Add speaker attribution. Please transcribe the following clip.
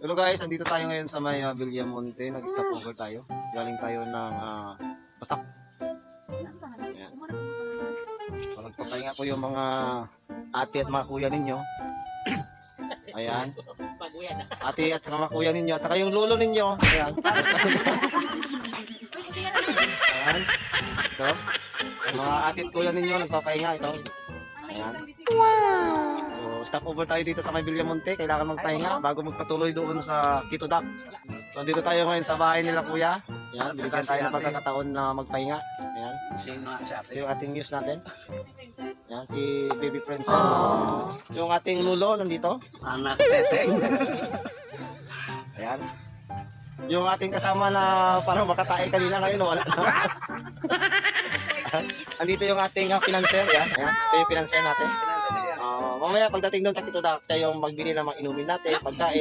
Speaker 1: Hello guys, andito tayo ngayon sa may Villamonte. Nag-stopover tayo. Galing tayo ng Pasak. Ayan. Magpapahinga po yung mga ate at mga kuya ninyo. Ayan. Ate at saka mga kuya ninyo. At saka yung lolo ninyo. Ayan. Ayan. Ito. Mga ate at kuya ninyo nagpapahinga. Ito. Ayan. So, stopover tayo dito sa may Villamonte. Kailangan magpahinga bago magpatuloy doon sa Quito Dock. So, dito tayo ngayon sa bahay nila kuya. Ayan. Bigyan tayo ng pagkakataon na magpahinga. Ayan. Ito yung ating news natin. Ayan, si Baby Princess. Yung ating lulo nandito.
Speaker 2: Anak teteng.
Speaker 1: Ayan. Yung ating kasama na parang makatae kanina ngayon, wala na. Andito yung ating financier. Ayan. Ayan. Ito yung financier natin. Mamaya pagdating doon sa Quito Dock, siya yung magbili ng mga inumin natin, pagkain.